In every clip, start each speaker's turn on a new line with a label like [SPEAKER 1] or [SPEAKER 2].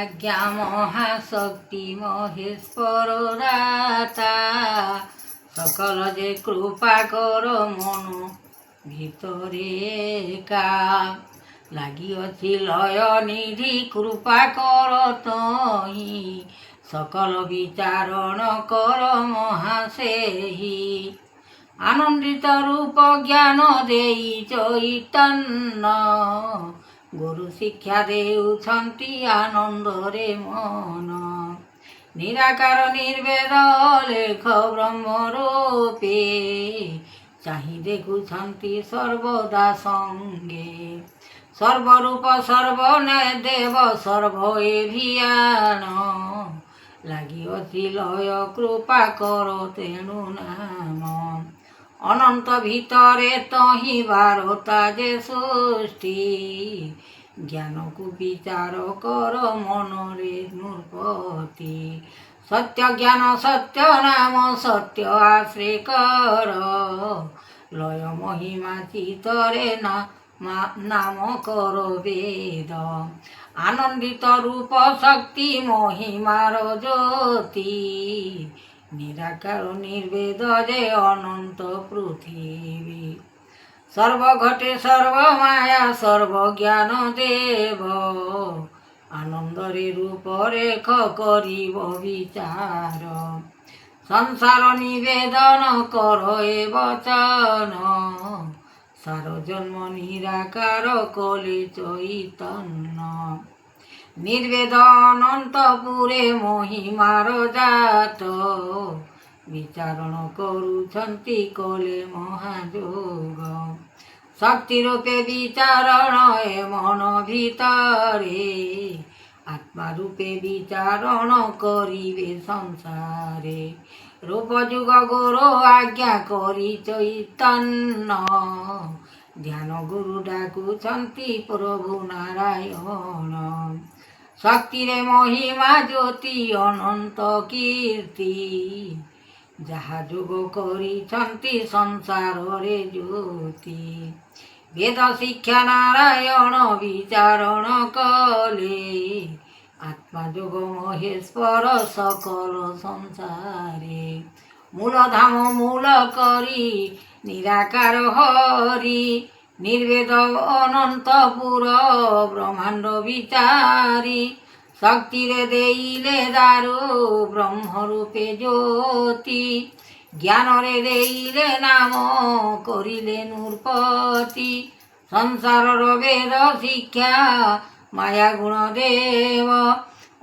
[SPEAKER 1] আজ্ঞা মহাশক্তি মহেশ্বর দাতা, সকল যে কৃপা কর মন ভিতরে কা, লাগিଅছি লয় নিধি কৃপা কর তহি, সকল বিচারণ কর মহাসেহি। আনন্দিত রূপ জ্ঞান দেই চৈতন্য, গুরু শিক্ষা দেউଛନ୍ତି আনন্দরে মন। নিরাকার নির্বেদ লেখ ব্রহ্মরূপে, চাহি দেখুଛନ୍ତି সর্বদা সঙ্গে। সর্বরূপ সর্বনয় দেব সর্ব এভিয়ান, লাগিଅছি লয় কৃপা কর তেণু নাম। অনন্ত ভিতরে তহি বারতা যে সৃষ্টি, জ্ঞানকু বিচার কর মনরে নৃপতি। সত্য জ্ঞান সত্য নাম সত্য আশ্রে কর, লয় মহিমা চিতরে না নাম কর বেদ। আনন্দিত রূপ শক্তি মহিমার জ্যোতি, নিরাকার নির্বেদ যে অনন্ত পৃথিবী। সর্বঘটে সর্বমায়া সর্বজ্ঞান দেব, আনন্দরে রূপরেখ করিব বিচার। সংসার নিবেদন কর এ বচন, সার জন্ম নিরাকার কলে চৈতন্য। নির্বেদ অনন্তপুরে মহিমার জাত, বিচারণ করুଛନ୍ତି কলে মহাযোগ। শক্তিরূপে বিচারণ এ মন ভিতরে, আত্মারূপে বিচারণ করিবে সংসারে। রূপযুগ গুরু আজ্ঞা করি চৈতন্য, ধ্যান গুরু ডাকুଛନ୍ତି প্রভু নারায়ণ। শক্তিরে মহিমা জ্যোতি অনন্ত কীর্তি, যাহা যোগ କରିଛନ୍ତି সংসাରରେ জ্যোতি। বেদ শিক্ষা নারায়ণ বিচারণ কলে, আত্মাযোগ মহেশ্বর সকল সংসারে। মূলধাম মূল করি নিরাকার হরি, নির্বেদ অনন্তপুর ব্রহ্মাণ্ড বিচারি। শক্তিরে দেইলে দারু ব্রহ্মরূপে জ্যোতি, জ্ঞানরে দেইলে নাম করিলে নৃপতি। সংসারর বেদ শিক্ষা মায়া গুণ দেব,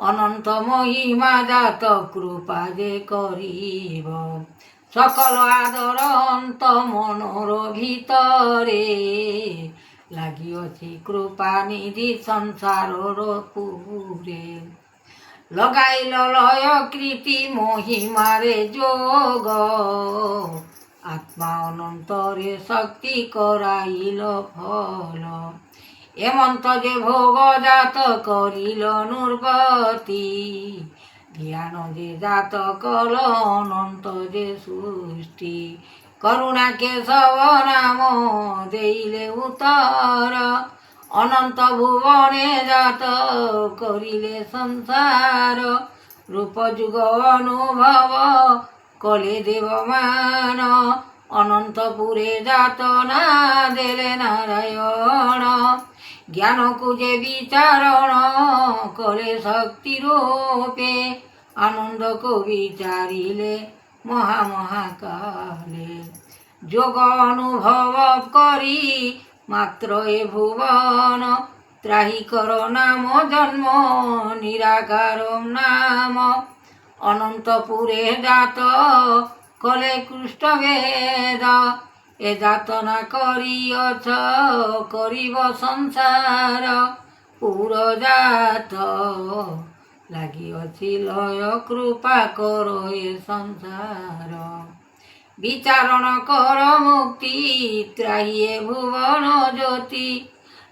[SPEAKER 1] অনন্ত মহিমা জাত কৃপা যে করিব। সকল আদর অন্ত মনোর ভিতরে, লাগিଅছি কৃপা নিধি সংসারর পুরে। লগাইল লয় কৃতি মহিমারে যোগ, আত্মা অনন্তরে শক্তি করাইল ফল। এমন্ত যে ভোগ জাত করিল নৃপতি, জ্ঞান যে জাত কল অনন্ত যে সৃষ্টি। করুণা কেশব নাম দেইলে উত্তর, অনন্ত ভুবনে জাত করিলে সংসার। রূপযুগ অনুভব কলে দেবমান, অনন্তপুরে জাত না দেলে নারায়ণ। জ্ঞানকু যে বিচারণ করে শক্তিরূপে, আনন্দকু বিচারিলে মহামহাকালে। যোগ অনুভব করি মাত্র এ ভুবন, ত্রাহি কর নাম জন্ম নিরাকার নাম। অনন্তপুরে জাত কলে কৃষ্ট বেদ, এ যাতনা করিয়ছ করিব সংসার। পুরজাত লাগিଅছি লয় কৃপা কর এ সংসার। বিচারণ কর মুক্তি ত্রাহি এ ভুবন জ্যোতি,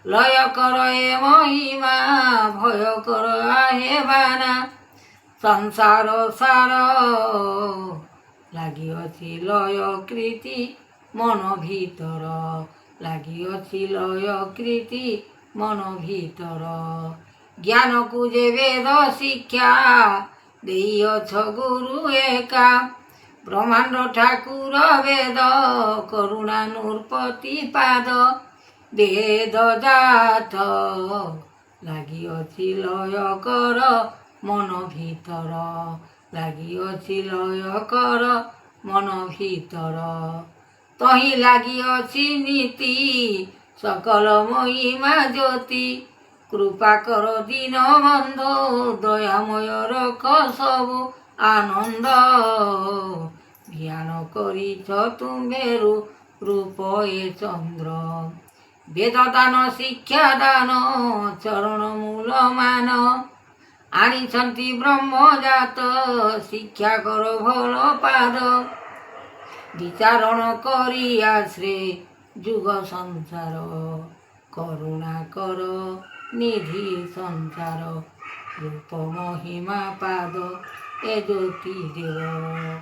[SPEAKER 1] লয় কর এ মহিমা ভয় কর আহে বানা। সংসার সার লাগিଅছি লয় কৃতি মন ভিতর, লাগিଅছি লয় কৃতি মন ভিতর। ଜ୍ଞାନକୁ ଯେ ବେଦ ଶିକ୍ଷା ଦେଇଅଛ ଗୁରୁ ଏକା ବ୍ରହ୍ମାଣ୍ଡ ଠାକୁର ବେଦ କରୁଣା ନୃପତି ପାଦ ବେଦ ଜାତ ଲାଗିଅଛି ଲୟ କର ମନ ଭିତର ଲାଗିଅଛି ଲୟ କର ମନ ଭିତର ତହିଁ ଲାଗିଅଛି ନୀତି ସକଳ ମହିମା ଜ୍ୟୋତି କୃପା କର ଦୀନ ବନ୍ଧୁ ଦୟାମୟ ରଖ ସବୁ ଆନନ୍ଦ ଜ୍ଞାନ କରିଛ ତୁମ୍ଭେରୁ ରୂପ ଏ ଚନ୍ଦ୍ର ବେଦ ଦାନ ଶିକ୍ଷା ଦାନ ଚରଣ ମୂଳ ମାନ ଆଣିଛନ୍ତି ବ୍ରହ୍ମଜାତ ଶିକ୍ଷା କର ଭଲ ପାଦ ବିଚାରଣ କରି ଆଶ୍ରେ ଯୁଗ ସଂସାର କରୁଣା କର ନିଧି ସଂସାର ରୂପ ମହିମା ପାଦ ଏ ଜ୍ୟୋତି ଦେବ।